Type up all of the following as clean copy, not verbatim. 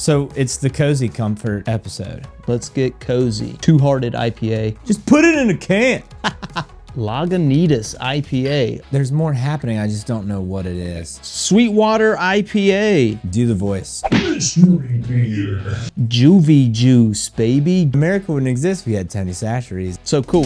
So it's the Cozy Comfort episode. Let's get cozy. Two-Hearted IPA. Just put it in a can. Lagunitas IPA. There's more happening, I just don't know what it is. Sweetwater IPA. Do the voice. Juvie juice, baby. America wouldn't exist if we had Tony Sacheries. So cool.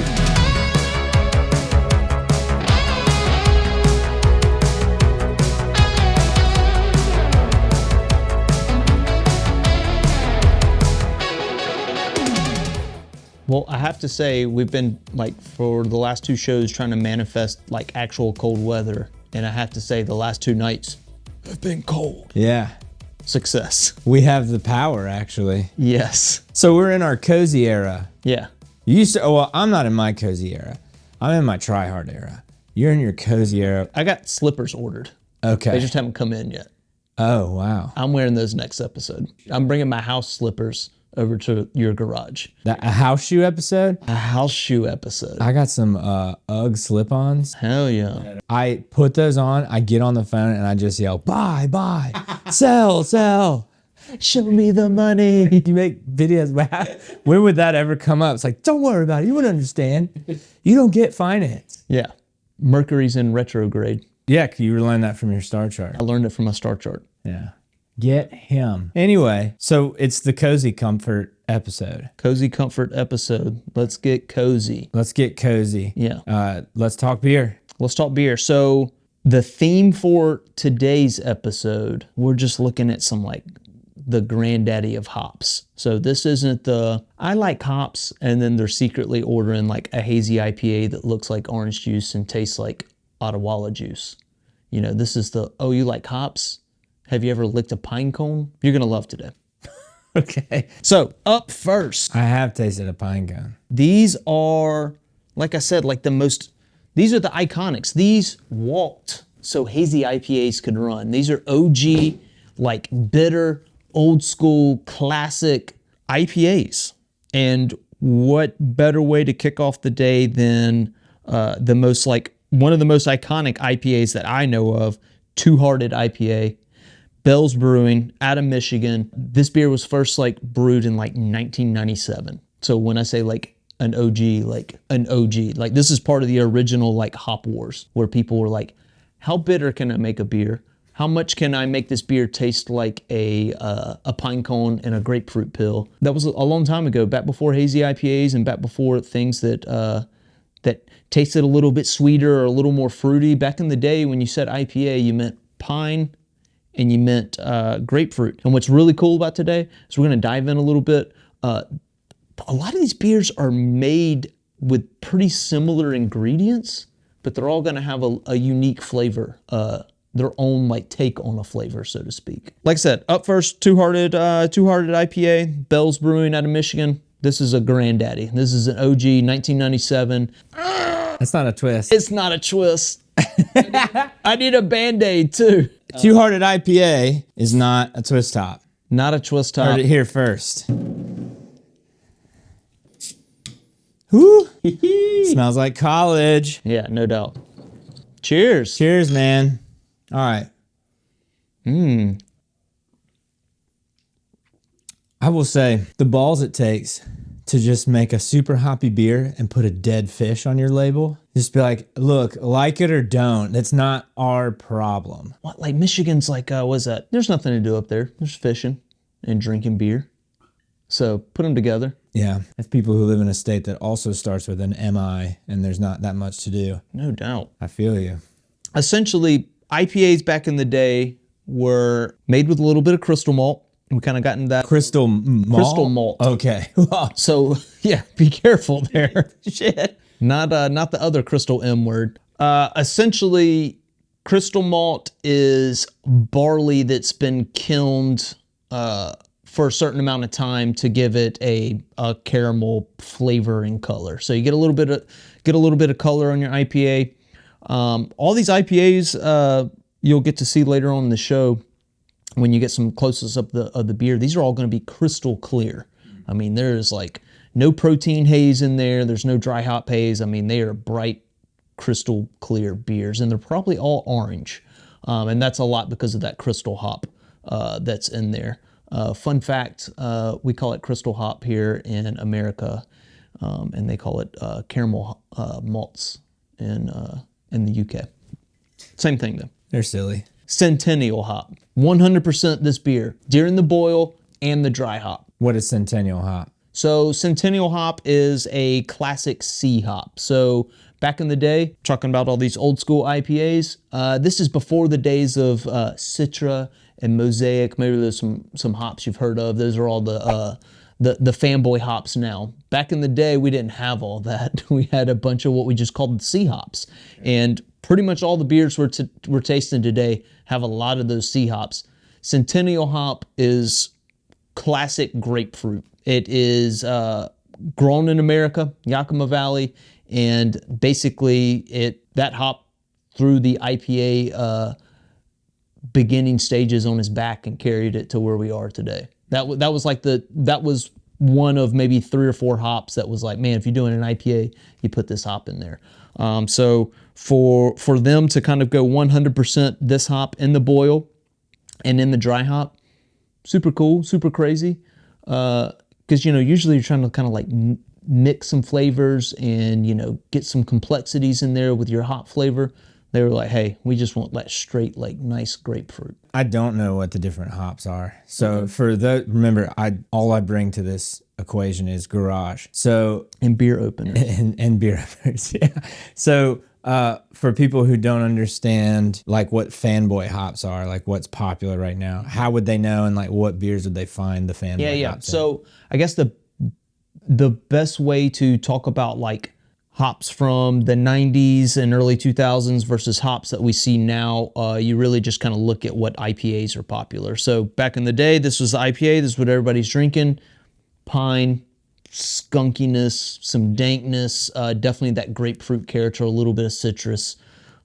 Well, I have to say, we've been, like, for the last two shows trying to manifest, like, actual cold weather. And I have to say, the last two nights have been cold. Yeah. Success. We have the power, actually. Yes. So we're in our cozy era. Yeah. You used to, well, I'm not in my cozy era. I'm in my try-hard era. You're in your cozy era. I got slippers ordered. Okay. They just haven't come in yet. Oh, wow. I'm wearing those next episode. I'm bringing my house slippers over to your garage. A house shoe episode? A house shoe episode. I got some UGG slip-ons. Hell yeah. I put those on, I get on the phone, and I just yell, buy, buy, sell, sell. Show me the money. You make videos. When would that ever come up? It's like, don't worry about it. You wouldn't understand. You don't get finance. Yeah. Mercury's in retrograde. Yeah, you learned that from your star chart. I learned it from my star chart. Yeah. Get him. Anyway, so it's the Cozy Comfort episode. Cozy Comfort episode. Let's get cozy. Let's get cozy. Yeah. Let's talk beer. Let's talk beer. So the theme for today's episode, we're just looking at some, like, the granddaddy of hops. So this isn't the, I like hops, and then they're secretly ordering like a hazy IPA that looks like orange juice and tastes like Ottawa juice. You know, this is the, oh, you like hops? Have you ever licked a pine cone? You're gonna love today. Okay. So up first. I have tasted a pine cone. These are, like I said, like these are the iconics. These walked so hazy IPAs could run. These are OG, like bitter, old school, classic IPAs. And what better way to kick off the day than the most, like, one of the most iconic IPAs that I know of, Two-Hearted IPA. Bell's Brewing out of Michigan. This beer was first like brewed in like 1997. So when I say like an OG, like this is part of the original like hop wars where people were like, how bitter can I make a beer? How much can I make this beer taste like a pine cone and a grapefruit pill? That was a long time ago, back before hazy IPAs and back before things that that tasted a little bit sweeter or a little more fruity. Back in the day when you said IPA, you meant pine and you meant grapefruit. And what's really cool about today is we're going to dive in a little bit. A lot of these beers are made with pretty similar ingredients, but they're all going to have a unique flavor, their own like take on a flavor, so to speak. Like I said, up first, Two-Hearted IPA, Bell's Brewing out of Michigan. This is a granddaddy. This is an OG 1997. That's not a twist. It's not a twist. I need a Band-Aid too. Two-Hearted IPA is not a twist top. Not a twist top. Heard it here first. Whoo! Smells like college. Yeah, no doubt. Cheers. Cheers, man. All right. I will say, the balls it takes to just make a super hoppy beer and put a dead fish on your label. Just be like, look, like it or don't. That's not our problem. What, like Michigan's like, what's that? There's nothing to do up there. There's fishing and drinking beer. So put them together. Yeah. That's people who live in a state that also starts with an MI and there's not that much to do. No doubt. I feel you. Essentially, IPAs back in the day were made with a little bit of crystal malt. We kind of got into that. Crystal malt? Crystal malt. Okay. So, yeah, be careful there. Shit. Not the other crystal M word. Essentially, crystal malt is barley that's been kilned for a certain amount of time to give it a caramel flavor and color. So you get a little bit of color on your IPA. All these IPAs you'll get to see later on in the show when you get some close-ups of the beer. These are all going to be crystal clear. I mean, there's like no protein haze in there. There's no dry hop haze. I mean, they are bright, crystal clear beers, and they're probably all orange. And that's a lot because of that crystal hop that's in there. Fun fact, we call it crystal hop here in America, and they call it caramel malts in the UK. Same thing though. They're silly. Centennial hop, 100% this beer during the boil and the dry hop. What is Centennial hop? So Centennial hop is a classic C hop. So back in the day, talking about all these old school IPAs, this is before the days of Citra and Mosaic. Maybe there's some hops you've heard of. Those are all the fanboy hops now. Back in the day, we didn't have all that. We had a bunch of what we just called the C hops. And pretty much all the beers we're tasting today have a lot of those C hops. Centennial hop is classic grapefruit. It is grown in America, Yakima Valley, and basically that hop through the IPA beginning stages on his back and carried it to where we are today. That was one of maybe 3 or 4 hops that was like, man, if you're doing an IPA, you put this hop in there. So for them to kind of go 100% this hop in the boil and in the dry hop, super cool, super crazy. Because, usually you're trying to kind of like mix some flavors and, get some complexities in there with your hop flavor. They were like, hey, we just want that straight, like, nice grapefruit. I don't know what the different hops are. So remember, all I bring to this equation is garage. So and beer openers. And beer openers, yeah. So for people who don't understand like what fanboy hops are, like what's popular right now, how would they know, and like what beers would they find the fanboy hops in? So I guess the best way to talk about like hops from the 90s and early 2000s versus hops that we see now, you really just kind of look at what IPAs are popular. So back in the day, this was the IPA, this is what everybody's drinking. Pine, skunkiness, some dankness, definitely that grapefruit character, a little bit of citrus.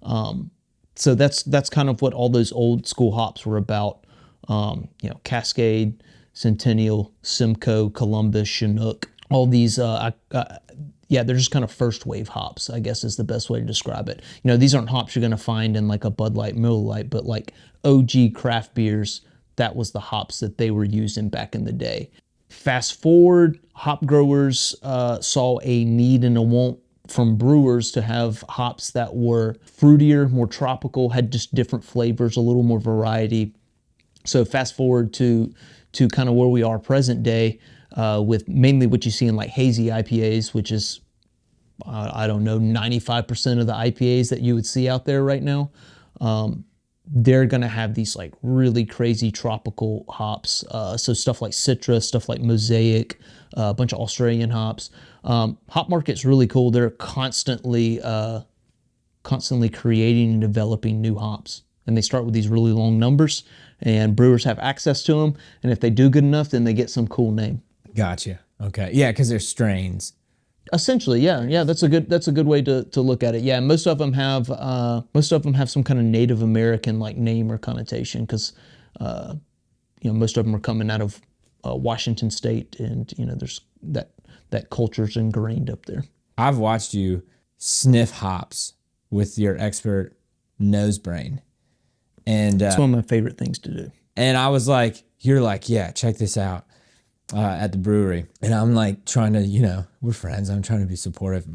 So that's kind of what all those old school hops were about. Cascade, Centennial, Simcoe, Columbus, Chinook, all these, they're just kind of first wave hops, I guess is the best way to describe it. These aren't hops you're going to find in like a Bud Light, Miller Lite, but like OG craft beers, that was the hops that they were using back in the day. Fast forward, hop growers saw a need and a want from brewers to have hops that were fruitier, more tropical, had just different flavors, a little more variety. So fast forward to kind of where we are present day, with mainly what you see in like hazy IPAs, which is, 95% of the IPAs that you would see out there right now. They're going to have these like really crazy tropical hops. So stuff like Citra, stuff like Mosaic, a bunch of Australian hops. Hop market's really cool. They're constantly creating and developing new hops. And they start with these really long numbers, and brewers have access to them. And if they do good enough, then they get some cool name. Gotcha. Okay. Yeah, because they're strains. Essentially, yeah. That's a good way to look at it. Yeah, most of them have some kind of Native American like name or connotation, because most of them are coming out of Washington State, and there's that culture's ingrained up there. I've watched you sniff hops with your expert nose brain, and it's one of my favorite things to do. And I was like, you're like, yeah, check this out. At the brewery, and I'm like trying to, we're friends, I'm trying to be supportive.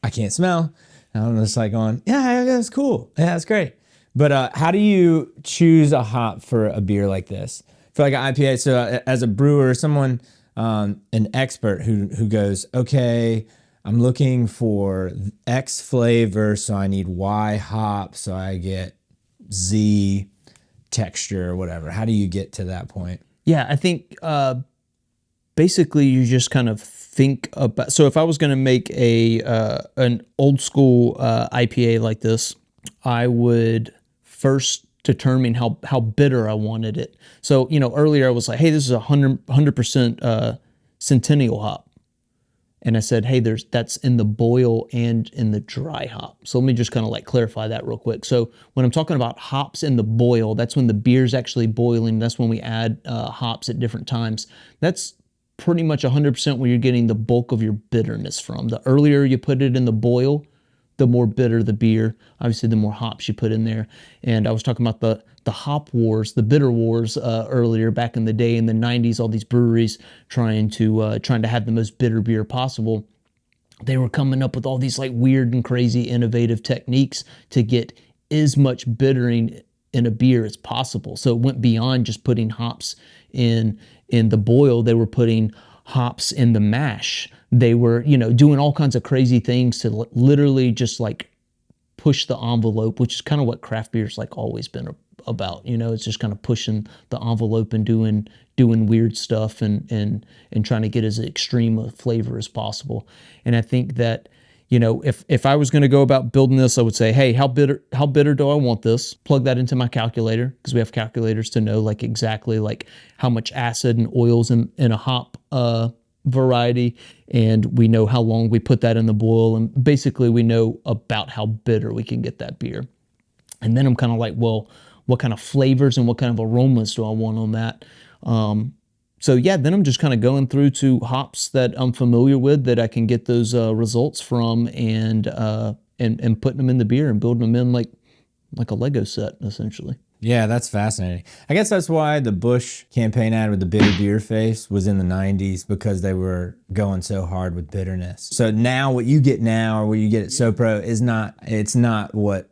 I can't smell, and I'm just like going, yeah, that's cool, yeah, that's great. But how do you choose a hop for a beer like this, for like an IPA? So as a brewer, someone, an expert who goes, okay, I'm looking for X flavor, so I need Y hop, so I get Z texture or whatever. How do you get to that point? Yeah, I think basically you just kind of think about, so if I was going to make an old school IPA like this, I would first determine how bitter I wanted it. So, earlier I was like, hey, this is 100% Centennial hop. And I said, hey, that's in the boil and in the dry hop. So let me just kind of like clarify that real quick. So when I'm talking about hops in the boil, that's when the beer's actually boiling. That's when we add hops at different times. That's pretty much 100% where you're getting the bulk of your bitterness from. The earlier you put it in the boil, the more bitter the beer, obviously the more hops you put in there. And I was talking about the hop wars, the bitter wars earlier back in the day in the 90s, all these breweries trying to have the most bitter beer possible. They were coming up with all these like weird and crazy innovative techniques to get as much bittering in a beer as possible. So it went beyond just putting hops in the boil. They were putting hops in the mash. They were, doing all kinds of crazy things to literally just like push the envelope, which is kind of what craft beer's like always been about. It's just kind of pushing the envelope and doing weird stuff and trying to get as extreme a flavor as possible. And I think that, if I was going to go about building this, I would say, hey, how bitter do I want this? Plug that into my calculator, because we have calculators to know like exactly like how much acid and oils in a hop variety, and we know how long we put that in the boil, and basically we know about how bitter we can get that beer. And then I'm kind of like, well, what kind of flavors and what kind of aromas do I want on that? So yeah, then I'm just kind of going through to hops that I'm familiar with that I can get those results from, and putting them in the beer and building them in like a Lego set, essentially. Yeah, that's fascinating. I guess that's why the Bush campaign ad with the bitter beer face was in the 90s, because they were going so hard with bitterness. So now what you get now, or what you get at SoPro, it's not what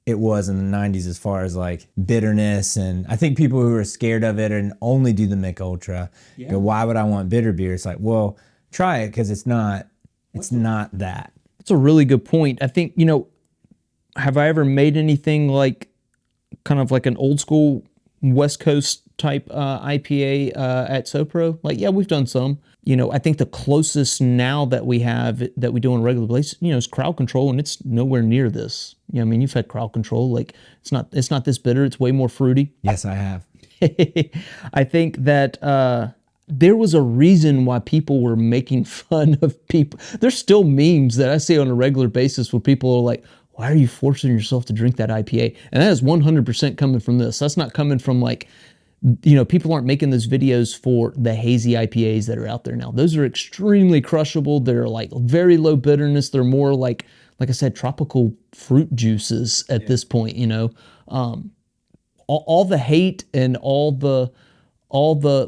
it was in the 90s as far as like bitterness. And I think people who are scared of it and only do the Mick Ultra go, why would I want bitter beer? It's like, well, try it, because it's not that. That's a really good point. I think, have I ever made anything like kind of like an old school West Coast type IPA at SoPro? Like, yeah, we've done some. I think the closest now that we have that we do on a regular basis, is crowd control, and it's nowhere near this. You've had crowd control. Like, it's not this bitter. It's way more fruity. Yes, I have. I think that there was a reason why people were making fun of people. There's still memes that I see on a regular basis where people are like, why are you forcing yourself to drink that IPA? And that is 100% coming from this. That's not coming from like, people aren't making those videos for the hazy IPAs that are out there now. Those are extremely crushable. They're like very low bitterness. They're more like I said, tropical fruit juices at this point, all the hate and all the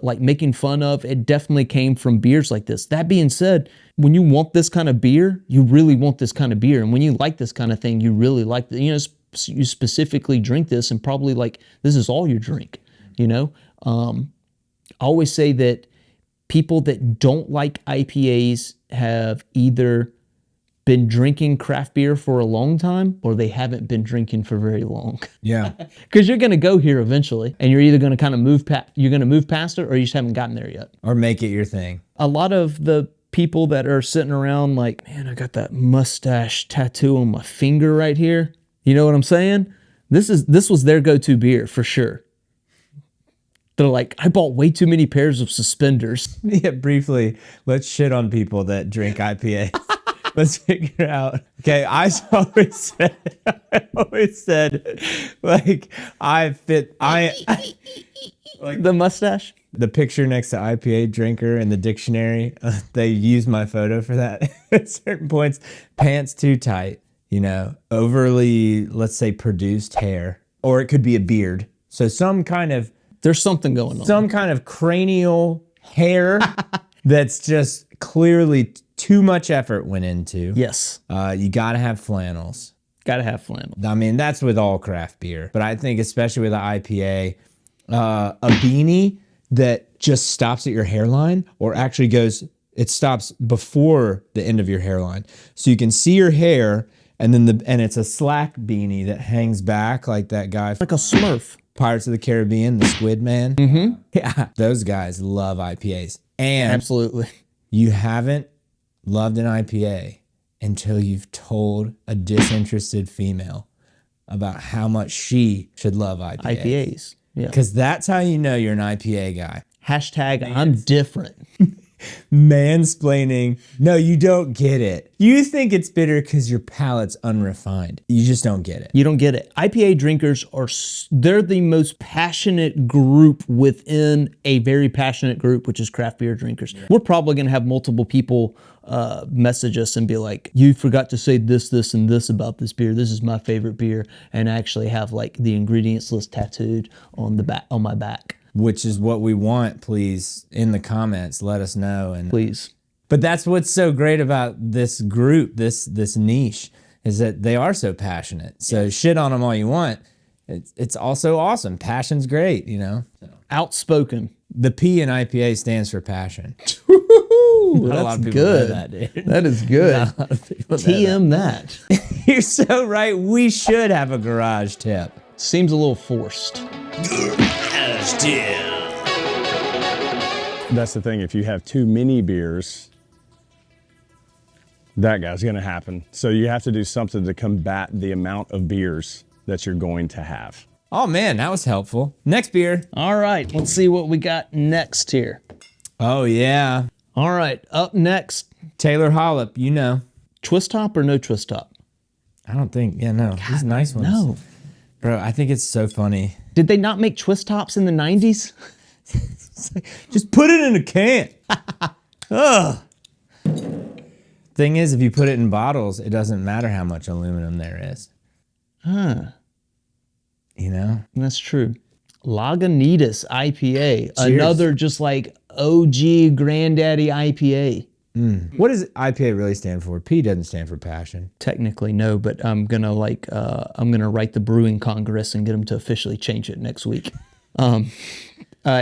like making fun of, it definitely came from beers like this. That being said, when you want this kind of beer, you really want this kind of beer. And when you like this kind of thing, you really like it. You specifically drink this, and probably like this is all you drink, I always say that people that don't like IPAs have either been drinking craft beer for a long time, or they haven't been drinking for very long. Yeah. Because you're going to go here eventually, and you're either going to kind of move past it, or you just haven't gotten there yet. Or make it your thing. A lot of the people that are sitting around like, man, I got that mustache tattoo on my finger right here. You know what I'm saying? This was their go-to beer for sure. They're like, I bought way too many pairs of suspenders. Yeah, briefly, let's shit on people that drink IPA. Let's figure out. Okay, I always said, like, like the mustache. The picture next to IPA drinker in the dictionary, they use my photo for that. At certain points, pants too tight, overly, let's say, produced hair, or it could be a beard. So there's something going on. Some kind of cranial hair that's just clearly too much effort went into. Yes. You got to have flannels. Got to have flannels. I mean, that's with all craft beer. But I think especially with the IPA, a beanie that just stops at your hairline, or actually it stops before the end of your hairline. So you can see your hair, and then it's a slack beanie that hangs back like that guy. Like a Smurf. Pirates of the Caribbean, the Squid Man. Mm-hmm. Yeah, those guys love IPAs. And absolutely, you haven't loved an IPA until you've told a disinterested female about how much she should love IPAs. Yeah. Because that's how you know you're an IPA guy. Hashtag I'm different. Mansplaining. No, you don't get it. You think it's bitter because your palate's unrefined. You just don't get it. You don't get it. IPA drinkers they're the most passionate group within a very passionate group, which is craft beer drinkers. Yeah. We're probably going to have multiple people message us and be like, you forgot to say this, this, and this about this beer. This is my favorite beer. And actually have like the ingredients list tattooed on my back. Which is what we want, please, in the comments. Let us know. And please. But that's what's so great about this group, this niche, is that they are so passionate. So shit on them all you want. It's also awesome. Passion's great, you know. Outspoken. The P in IPA stands for passion. Not a lot of people know that, dude. That is good. Not a lot of people know TM that. You're so right. We should have a garage tip. Seems a little forced. That's the thing. If you have too many beers, that guy's going to happen. So you have to do something to combat the amount of beers that you're going to have. Oh, man, that was helpful. Next beer. All right, let's see what we got next here. Oh, yeah. All right, up next. Taylor Hollop, you know. Twist top or no twist top? I don't think, no. God, these nice ones. No. Bro, I think it's so funny. Did they not make twist tops in the 90s? Just put it in a can. Ugh. Thing is, if you put it in bottles, it doesn't matter how much aluminum there is. Huh. You know? That's true. Lagunitas IPA. Cheers. Another just like OG granddaddy IPA. What does IPA really stand for? P doesn't stand for passion. Technically, no, but I'm gonna write the Brewing Congress and get them to officially change it next week.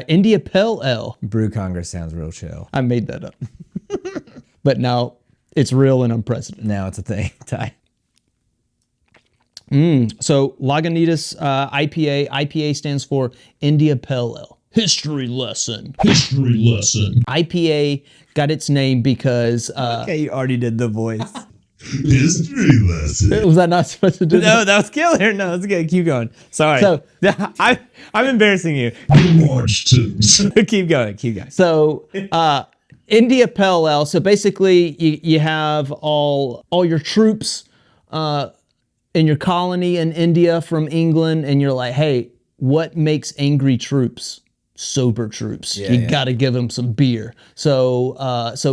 India Pale Ale. Brew Congress sounds real chill. I made that up. But now it's real and I'm president. Now it's a thing. Ty. So Lagunitas IPA. IPA stands for India Pale Ale. History lesson. IPA got its name because... Okay, you already did the voice. History lesson. Was I not supposed to do that? No, that was killer. No, that's good. Keep going. Sorry. So- I'm embarrassing you. Garage tips. Keep going. So India Pale Ale. So basically you have all your troops in your colony in India from England, and you're like, hey, what makes angry troops? Sober troops. You got to give them some beer. So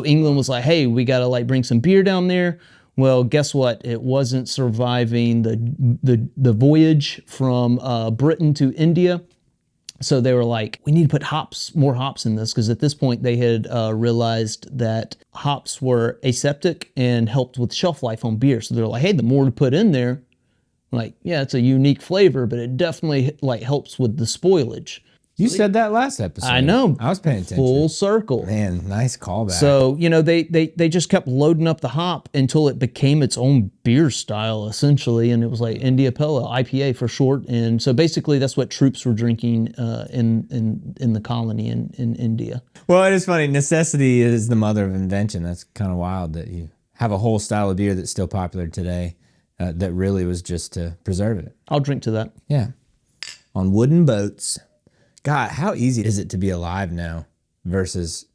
England was like, hey, we got to like bring some beer down there. Well, guess what? It wasn't surviving the voyage from Britain to India. So they were like, we need to put more hops in this, because at this point they had realized that hops were aseptic and helped with shelf life on beer. So they're like, hey, the more to put in there, like, yeah, it's a unique flavor, but it definitely like helps with the spoilage. You said that last episode. I know. I was paying attention. Full circle. Man, nice callback. So, they just kept loading up the hop until it became its own beer style, essentially. And it was like India Pale Ale, IPA for short. And so basically that's what troops were drinking in the colony in India. Well, it is funny. Necessity is the mother of invention. That's kind of wild that you have a whole style of beer that's still popular today that really was just to preserve it. I'll drink to that. Yeah. On wooden boats. God, how easy is it to be alive now versus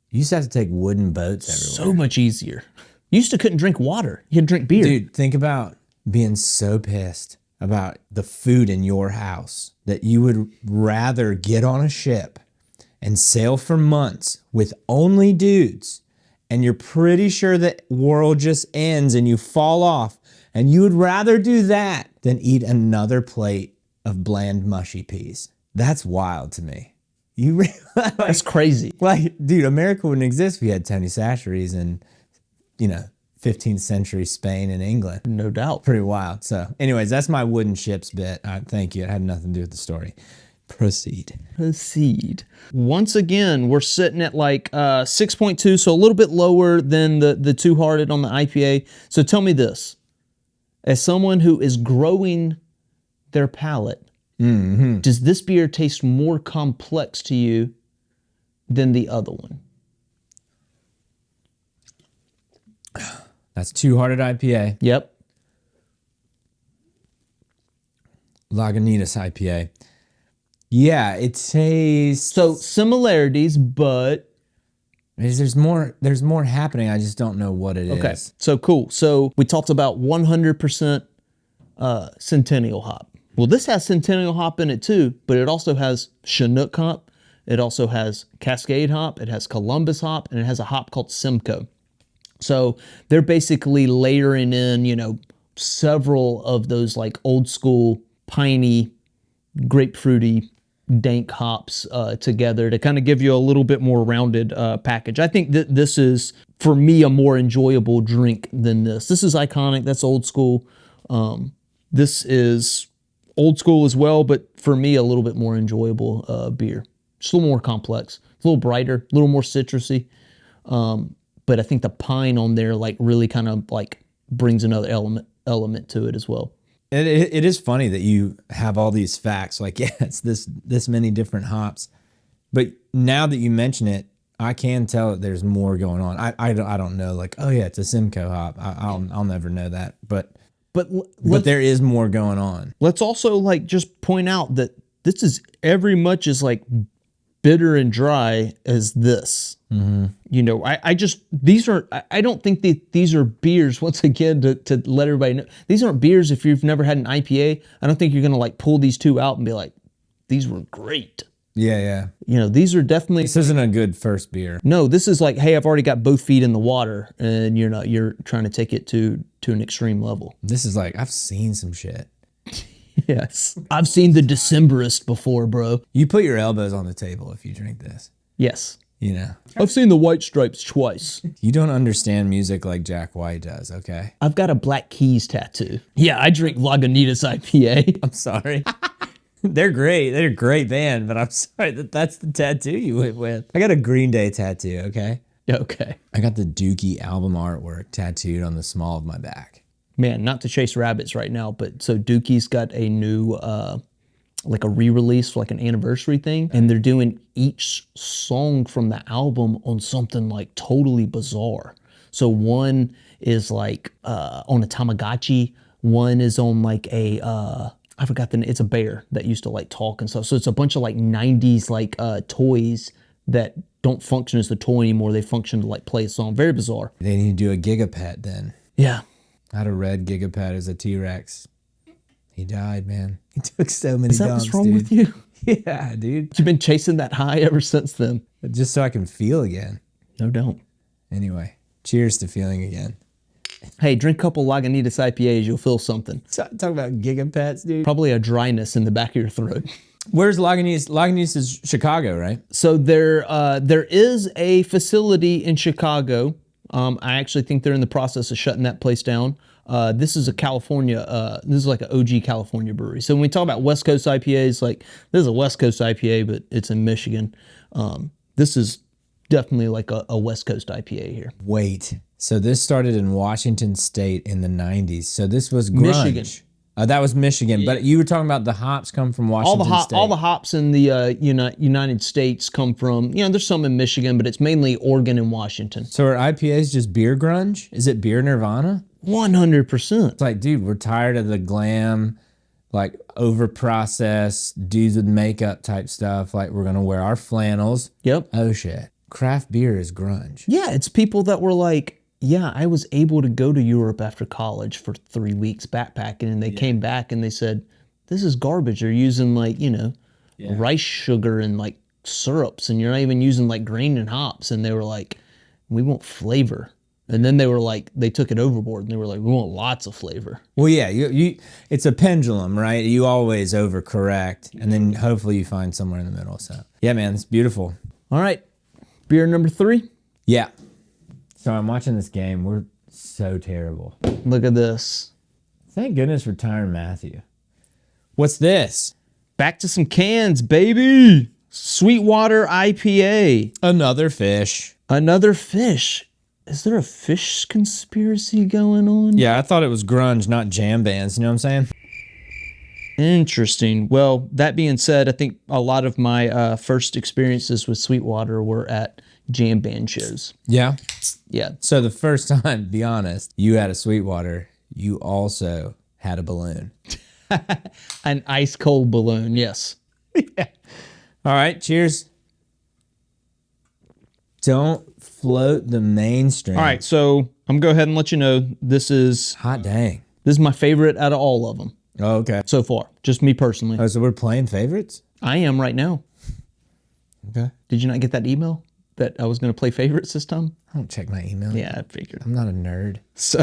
you used to have to take wooden boats everywhere. So much easier. You used to couldn't drink water. You had to drink beer. Dude, think about being so pissed about the food in your house that you would rather get on a ship and sail for months with only dudes, and you're pretty sure the world just ends and you fall off, and you would rather do that than eat another plate of bland mushy peas. That's wild to me. That's crazy. Like, dude, America wouldn't exist if we had Tony Chachere's in, 15th century Spain and England. No doubt. Pretty wild. So, anyways, that's my wooden ships bit. Thank you. It had nothing to do with the story. Proceed. Once again, we're sitting at like 6.2, so a little bit lower than the Two Hearted on the IPA. So tell me this. As someone who is growing their palate, does this beer taste more complex to you than the other one? That's Two Hearted IPA. Yep. Lagunitas IPA. Yeah, it tastes... So similarities, but There's more happening. I just don't know what it is. Okay, so cool. So we talked about 100% Centennial hop. Well, this has Centennial hop in it too, but it also has Chinook hop. It also has Cascade hop. It has Columbus hop, and it has a hop called Simcoe. So they're basically layering in, several of those like old school piney, grapefruity, dank hops together to kind of give you a little bit more rounded package. I think that this is, for me, a more enjoyable drink than this. This is iconic. That's old school. This is old school as well, but for me, a little bit more enjoyable beer. Just a little more complex. It's a little brighter, a little more citrusy. But I think the pine on there like really kind of like brings another element to it as well. It is funny that you have all these facts. Like, yeah, it's this many different hops. But now that you mention it, I can tell that there's more going on. I don't know. Like, oh yeah, it's a Simcoe hop. I'll never know that. But there is more going on. Let's also like just point out that this is every much as like bitter and dry as this. Mm-hmm. I don't think that these are beers, once again, to let everybody know. These aren't beers if you've never had an IPA. I don't think you're going to like pull these two out and be like, these were great. Yeah. These are definitely... This isn't a good first beer. No, this is like, hey, I've already got both feet in the water, and you're trying to take it to an extreme level. This is like, I've seen some shit. Yes. I've seen the Decemberist before, bro. You put your elbows on the table if you drink this. Yes. I've seen the White Stripes twice. You don't understand music like Jack White does, okay? I've got a Black Keys tattoo. Yeah, I drink Lagunitas IPA. I'm sorry. They're great. They're a great band, but I'm sorry that's the tattoo you went with. I got a Green Day tattoo, okay? Okay. I got the Dookie album artwork tattooed on the small of my back. Man, not to chase rabbits right now, but so Dookie's got a new... like a re-release for like an anniversary thing, and they're doing each song from the album on something like totally bizarre. So one is like on a Tamagotchi, one is on like a I forgot it's a bear that used to like talk and stuff. So it's a bunch of like 90s like toys that don't function as the toy anymore. They function to like play a song. Very bizarre. They need to do a Gigapet then. Yeah. I had a red Gigapet as a T-Rex. He died, man. He took so many dumps, dude. Is that what's wrong with you? Yeah, dude. You've been chasing that high ever since then. Just so I can feel again. No, don't. Anyway, cheers to feeling again. Hey, drink a couple Lagunitas IPAs, you'll feel something. Talk about Gigapets, dude. Probably a dryness in the back of your throat. Where's Lagunitas? Lagunitas is Chicago, right? So there is a facility in Chicago. I actually think they're in the process of shutting that place down. This is a California, this is like an OG California brewery. So when we talk about West Coast IPAs, like this is a West Coast IPA, but it's in Michigan. This is definitely like a West Coast IPA here. Wait, so this started in Washington State in the 90s. So this was grunge. Michigan. That was Michigan, but you were talking about the hops come from Washington State. All the hops in the United States come from, there's some in Michigan, but it's mainly Oregon and Washington. So are IPAs just beer grunge? Is it beer nirvana? 100%. It's like, dude, we're tired of the glam, like over-processed dudes with makeup type stuff. Like, we're going to wear our flannels. Yep. Oh, shit. Craft beer is grunge. Yeah, it's people that were like, yeah, I was able to go to Europe after college for 3 weeks backpacking, and they came back and they said, this is garbage. They're using like, rice sugar and like syrups, and you're not even using like grain and hops. And they were like, we want flavor. And then they were like, they took it overboard, and they were like, we want lots of flavor. Well, yeah, you it's a pendulum, right? You always overcorrect, and then hopefully you find somewhere in the middle. So, yeah, man, it's beautiful. All right, beer number 3. Yeah. So I'm watching this game. We're so terrible. Look at this. Thank goodness for Tyron Matthew. What's this? Back to some cans, baby. Sweetwater IPA. Another fish. Another fish. Is there a fish conspiracy going on? Yeah, I thought it was grunge, not jam bands. You know what I'm saying? Interesting. Well, that being said, I think a lot of my first experiences with Sweetwater were at jam band shows. Yeah? Yeah. So the first time, be honest, you had a Sweetwater, you also had a balloon. An ice cold balloon, yes. Yeah. All right, cheers don't float the mainstream. All right, so I'm gonna go ahead and let you know this is Hot dang. my favorite out of all of them Oh, okay. so far. Just me personally. Oh, so we're playing favorites? I am right now. Okay. Did you not get that email that I was gonna play favorites this time? I don't check my email. Yeah, I figured. I'm not a nerd. So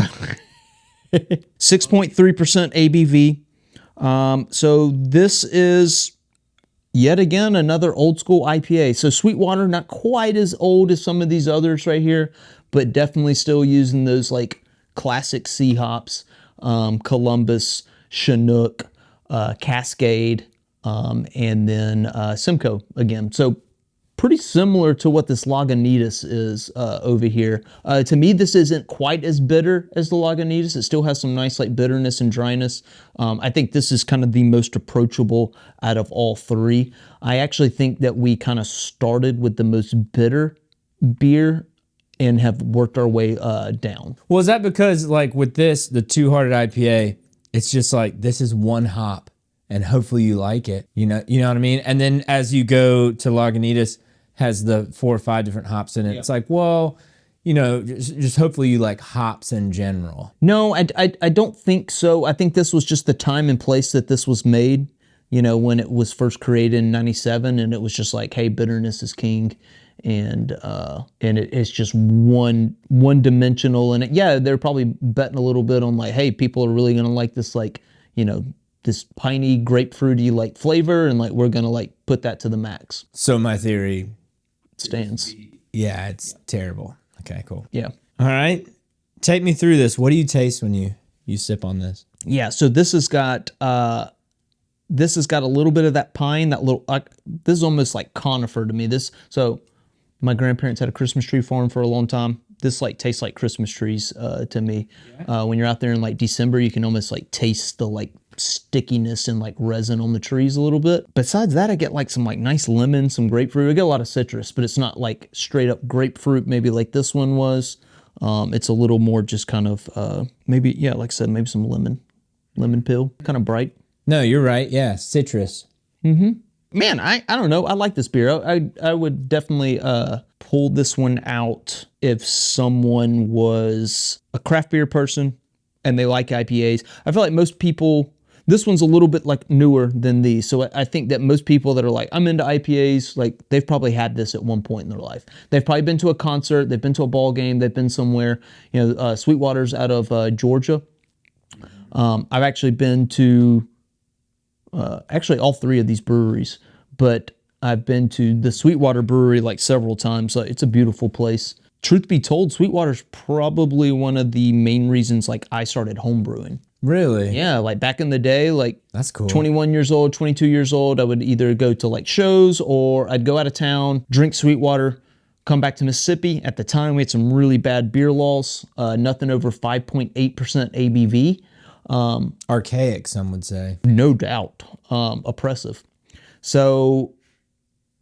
6.3% ABV. So this is yet again another old school IPA. So Sweetwater, not quite as old as some of these others right here, but definitely still using those like classic C hops, Columbus, Chinook, Cascade, and then Simcoe again. So pretty similar to what this Lagunitas is over here. To me, this isn't quite as bitter as the Lagunitas. It still has some nice like bitterness and dryness. I think this is kind of the most approachable out of all three. I actually think that we kind of started with the most bitter beer and have worked our way down. Well, is that because like with this, the Two Hearted IPA, it's just like this is one hop and hopefully you like it. You know what I mean? And then as you go to Lagunitas, has the 4 or 5 different hops in it. Yeah. It's like, well, just hopefully you like hops in general. No, I don't think so. I think this was just the time and place that this was made, when it was first created in 97, and it was just like, hey, bitterness is king. And it's just one dimensional. And they're probably betting a little bit on like, hey, people are really going to like this, like, this piney grapefruity like flavor. And like, we're going to like put that to the max. So my theory stands. Yeah, it's terrible. Okay, cool. Yeah. All right. Take me through this. What do you taste when you sip on this? Yeah, so this has got a little bit of that pine, this is almost like conifer to me. So my grandparents had a Christmas tree farm for a long time. This like tastes like Christmas trees to me. Yeah. When you're out there in like December, you can almost like taste the like stickiness and like resin on the trees a little bit. Besides that, I get like some like nice lemon, some grapefruit. I get a lot of citrus, but it's not like straight up grapefruit maybe like this one was. It's a little more just kind of maybe, like I said, maybe some lemon peel, kind of bright. No, you're right. Yeah, citrus. Mm-hmm. Man, I don't know. I like this beer. I would definitely pull this one out if someone was a craft beer person and they like IPAs. I feel like most people, this one's a little bit like newer than these. So I think that most people that are like, I'm into IPAs, like they've probably had this at one point in their life. They've probably been to a concert, they've been to a ball game, they've been somewhere. Sweetwater's out of Georgia. I've actually been to all 3 of these breweries, but I've been to the Sweetwater Brewery like several times. It's a beautiful place. Truth be told, Sweetwater's probably one of the main reasons like I started homebrewing. Really? Yeah, like back in the day, like that's cool. 21 years old, 22 years old, I would either go to like shows or I'd go out of town, drink Sweetwater, come back to Mississippi. At the time, we had some really bad beer laws, nothing over 5.8% ABV. Archaic, some would say. No doubt. Oppressive. So,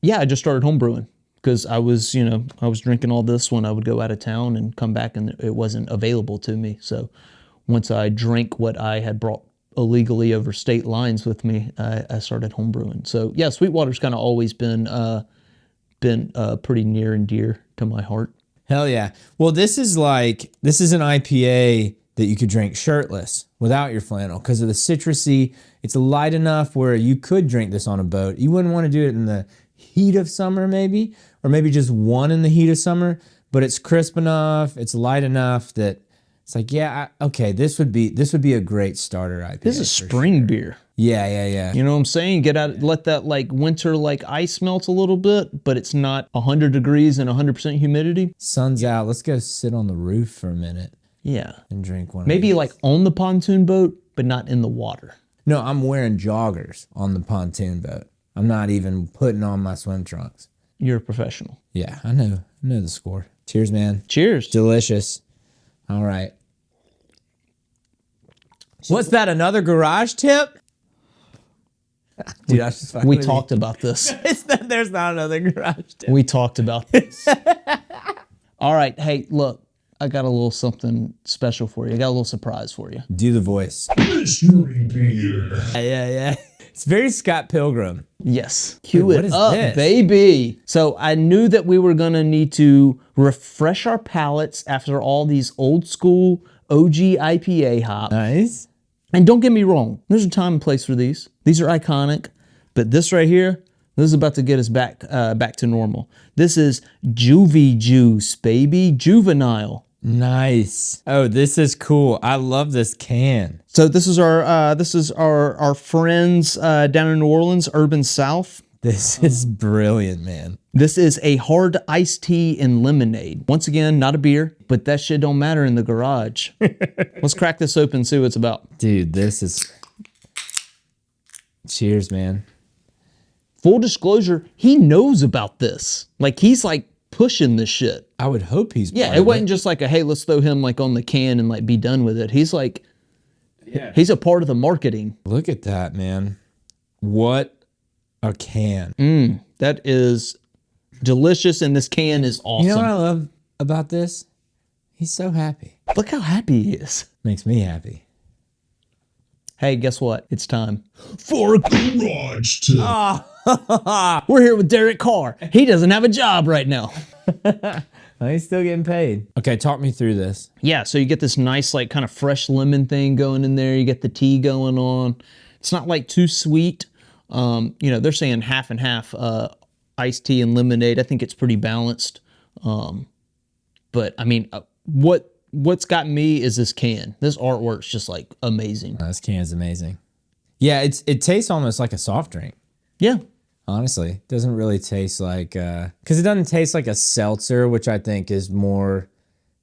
yeah, I just started homebrewing because I was drinking all this when I would go out of town and come back and it wasn't available to me. So once I drank what I had brought illegally over state lines with me, I started homebrewing. So, yeah, Sweetwater's kind of always been pretty near and dear to my heart. Hell yeah. Well, this is an IPA that you could drink shirtless without your flannel because of the citrusy. It's light enough where you could drink this on a boat. You wouldn't want to do it in the heat of summer maybe, or maybe just one in the heat of summer, but it's crisp enough, it's light enough that it's like, this would be a great starter IPA. This is spring beer. Yeah. You know what I'm saying? Get out, let that like winter like ice melt a little bit, but it's not 100 degrees and 100% humidity. Sun's out. Let's go sit on the roof for a minute. Yeah. And drink one. Maybe like on the pontoon boat, but not in the water. No, I'm wearing joggers on the pontoon boat. I'm not even putting on my swim trunks. You're a professional. Yeah, I know the score. Cheers, man. Cheers. Delicious. All right. What's that, another garage tip? Dude, I was just fucking we with talked you. about this. There's not another garage tip. We talked about this. All right. Hey, look. I got a little something special for you. I got a little surprise for you. Do the voice. Mystery beer. Yeah. It's very Scott Pilgrim. Yes. Cue what it is up, this? baby. So I knew that we were going to need to refresh our palates after all these old school OG IPA hops. Nice. And don't get me wrong, there's a time and place for these. These are iconic, but this right here, this is about to get us back to normal. This is Juvie Juice, baby. Juvenile. Nice. Oh, this is cool. I love this can. So this is our friends down in New Orleans, Urban South. This is brilliant, man. This is a hard iced tea and lemonade. Once again, not a beer, but that shit don't matter in the garage. Let's crack this open and see what it's about. Dude, this is... Cheers, man. Full disclosure, he knows about this. Like, he's like pushing this shit. I would hope he's Yeah, part it of wasn't just like a, hey, let's throw him like on the can and like be done with it. He's like, he's a part of the marketing. Look at that, man. What a can. That is delicious, and this can is awesome. You know what I love about this? He's so happy. Look how happy he is. Makes me happy. Hey, guess what? It's time. For garage tip. We're here with Derek Carr. He doesn't have a job right now. Oh, he's still getting paid. Okay, talk me through this. Yeah, so you get this nice, like, kind of fresh lemon thing going in there. You get the tea going on. It's not, like, too sweet. They're saying half and half iced tea and lemonade. I think it's pretty balanced. But, I mean, what's got me is this can. This artwork's just, like, amazing. Oh, this can is amazing. Yeah, it tastes almost like a soft drink. Yeah. Honestly, it doesn't really taste like, because it doesn't taste like a seltzer, which I think is more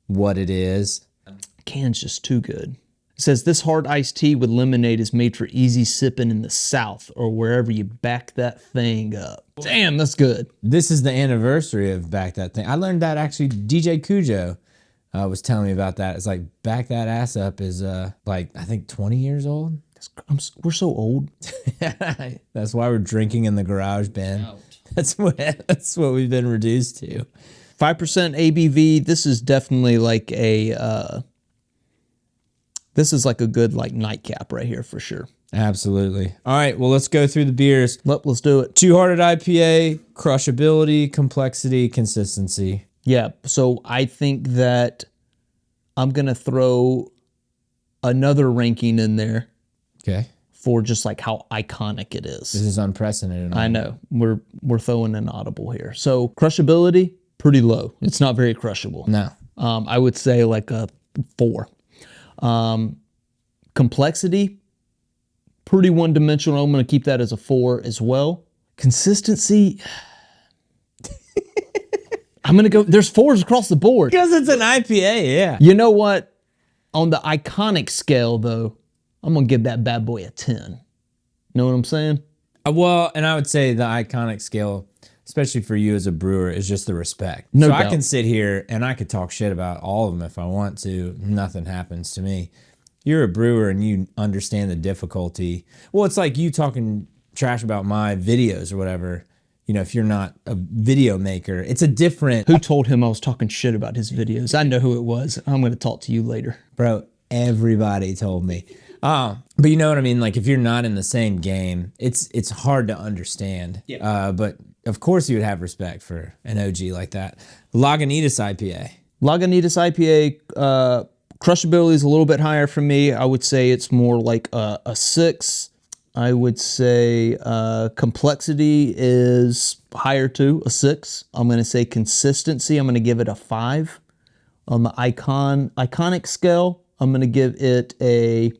what it is. Can's just too good. It says this hard iced tea with lemonade is made for easy sipping in the South or wherever you back that thing up. Damn, that's good. This is the anniversary of Back That Thing. I learned that actually DJ Cujo was telling me about that. It's like Back That Ass Up is I think 20 years old. We're so old. That's why we're drinking in the garage bin. That's what we've been reduced to. 5% ABV. This is definitely like a good like nightcap right here for sure. Absolutely. All right, well, let's go through the beers. Let's do it. Two Hearted IPA, crushability, complexity, consistency. Yeah, so I think that I'm gonna throw another ranking in there. Okay. For just like how iconic it is. This is unprecedented. I know. We're throwing an audible here. So crushability, pretty low. It's not very crushable. No. I would say like a 4. Complexity, pretty one-dimensional. I'm going to keep that as a 4 as well. Consistency, I'm going to go, there's 4s across the board. Because it's an IPA, yeah. You know what? On the iconic scale, though, I'm going to give that bad boy a 10. Know what I'm saying? Well, and I would say the iconic scale, especially for you as a brewer, is just the respect. No so doubt. I can sit here and I could talk shit about all of them if I want to. Nothing happens to me. You're a brewer and you understand the difficulty. Well, it's like you talking trash about my videos or whatever. You know, if you're not a video maker, it's a different... Who told him I was talking shit about his videos? I know who it was. I'm going to talk to you later. Bro, everybody told me. But you know what I mean? Like, if you're not in the same game, it's hard to understand. Yeah. But of course you would have respect for an OG like that. Lagunitas IPA. Lagunitas IPA, crushability is a little bit higher for me. I would say it's more like a 6. I would say complexity is higher too, a 6. I'm going to say consistency, I'm going to give it a 5. On the iconic scale, I'm going to give it a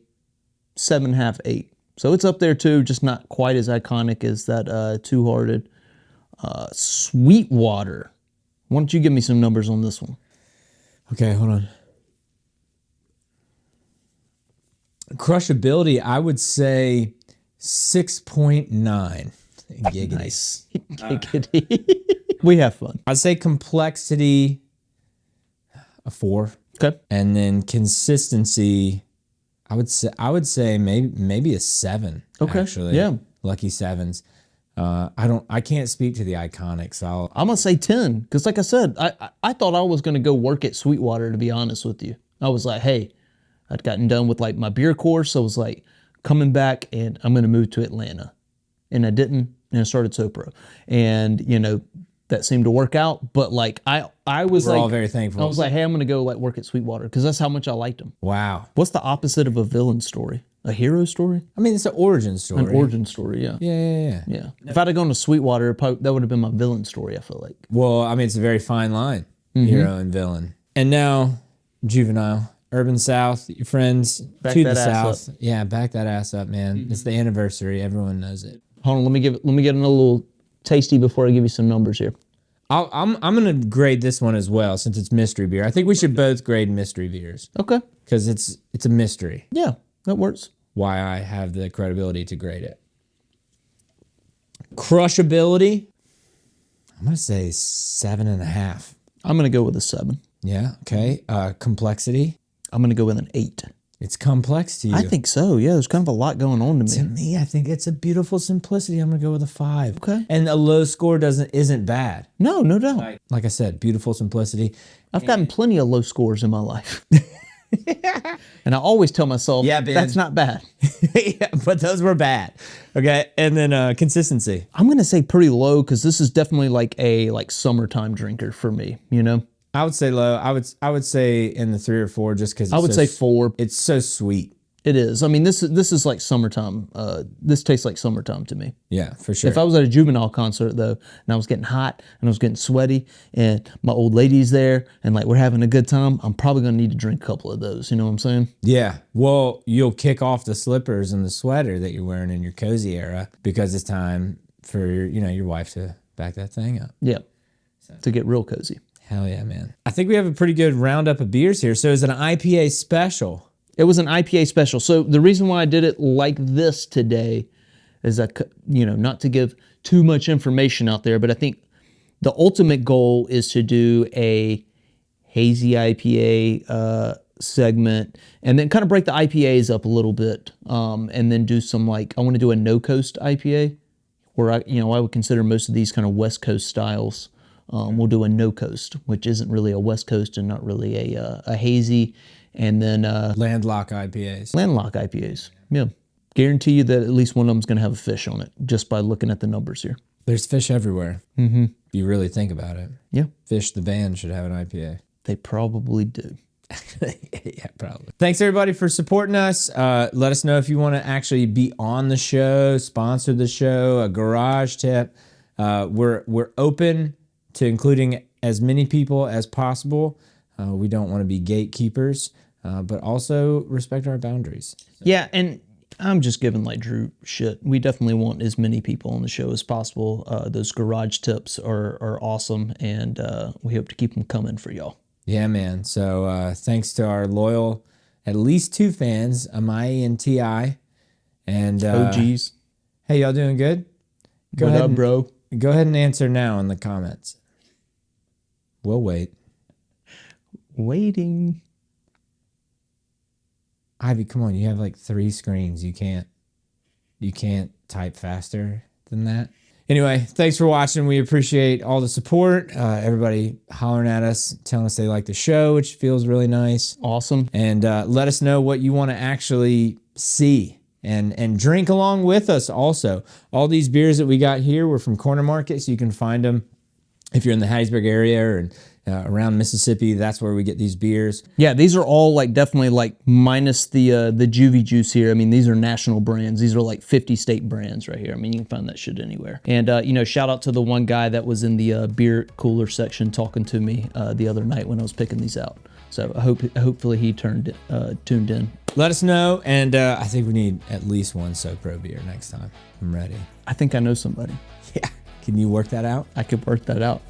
7.5, 8. So it's up there too, just not quite as iconic as that Two Hearted. Sweetwater. Why don't you give me some numbers on this one? Okay, hold on. Crushability, I would say 6.9. Giggity. Nice. Giggity. We have fun. I'd say complexity, a 4. Okay. And then consistency, I would say maybe a 7. Okay. Actually, yeah. Lucky 7s. I can't speak to the iconics. So I'm gonna say 10 because, like I said, I thought I was gonna go work at Sweetwater. To be honest with you, I was like, hey, I'd gotten done with like my beer course. So I was like, coming back and I'm gonna move to Atlanta. and I didn't, and I started SoPro. And, you know, that seemed to work out. But like, I was We're like, all very thankful. I was like, hey, I'm going to go like work at Sweetwater because that's how much I liked them. Wow. What's the opposite of a villain story? A hero story? I mean, it's an origin story. An origin story, yeah. Yeah. If I'd have gone to Sweetwater, that would have been my villain story, I feel like. Well, I mean, it's a very fine line, hero and villain. And now, Juvenile, Urban South, your friends Back to that the ass south. Yeah, back that ass up, man. It's the anniversary. Everyone knows it. Hold on, let me get a little tasty before I give you some numbers here. I'm gonna grade this one as well since it's mystery beer. I think we should both grade mystery beers Okay. because it's a mystery. Yeah, that works. Why I have the credibility to grade it. Crushability, I'm gonna say 7.5. I'm going to go with a 7. Yeah. Okay. Complexity. I'm going to go with an 8. It's complex to you. I think so. Yeah, there's kind of a lot going on to To me. me, I think it's a beautiful simplicity. I'm gonna go with a 5. Okay. And a low score isn't bad. No, no doubt. Like I said, beautiful simplicity. I've gotten plenty of low scores in my life. And I always tell myself, Yeah, Ben. that's not bad. Yeah, but those were bad. Okay. And then consistency. I'm going to say pretty low because this is definitely like a summertime drinker for me, you know? I would say low. I would say in the 3 or 4 just because I would say 4. It's so sweet. It is. I mean, this is like summertime. This tastes like summertime to me. Yeah, for sure. If I was at a Juvenile concert though, and I was getting hot and I was getting sweaty, and my old lady's there, and like we're having a good time, I'm probably gonna need to drink a couple of those. You know what I'm saying? Yeah. Well, you'll kick off the slippers and the sweater that you're wearing in your cozy era because it's time for your wife to back that thing up. Yeah. To get real cozy. Hell yeah, man. I think we have a pretty good roundup of beers here. So it's an IPA special. It was an IPA special. So the reason why I did it like this today is not to give too much information out there, but I think the ultimate goal is to do a hazy IPA segment and then kind of break the IPAs up a little bit, and then do some I want to do a no coast IPA where I would consider most of these kind of West Coast styles. We'll do a no coast, which isn't really a West Coast and not really a hazy. And then Landlocked IPAs. landlocked IPAs. Yeah. Guarantee you that at least one of them's going to have a fish on it just by looking at the numbers here. There's fish everywhere. Mm-hmm. If you really think about it. Yeah. Fish the band should have an IPA. They probably do. Yeah, probably. Thanks everybody for supporting us. Let us know if you want to actually be on the show, sponsor the show, a garage tip. We're open to including as many people as possible. We don't want to be gatekeepers, but also respect our boundaries. Yeah, and I'm just giving Drew shit. We definitely want as many people on the show as possible. Those garage tips are awesome, and we hope to keep them coming for y'all. Yeah, man. So thanks to our loyal, at least 2 fans, Amai and T.I. And OGs. Hey, y'all doing good? What up, bro? Go ahead and answer now in the comments. We'll wait. Waiting. Ivy, come on. You have 3 screens. You can't type faster than that. Anyway, thanks for watching. We appreciate all the support. Everybody hollering at us, telling us they like the show, which feels really nice. Awesome. And let us know what you want to actually see and drink along with us also. All these beers that we got here were from Corner Market, so you can find them if you're in the Hattiesburg area and around Mississippi. That's where we get these beers. Yeah, these are all definitely minus the Juvie juice here. I mean, these are national brands. These are 50 state brands right here. I mean, you can find that shit anywhere. And shout out to the one guy that was in the beer cooler section talking to me the other night when I was picking these out. So hopefully he tuned in. Let us know, and I think we need at least one SoPro beer next time. I'm ready. I think I know somebody. Yeah. Can you work that out? I could work that out.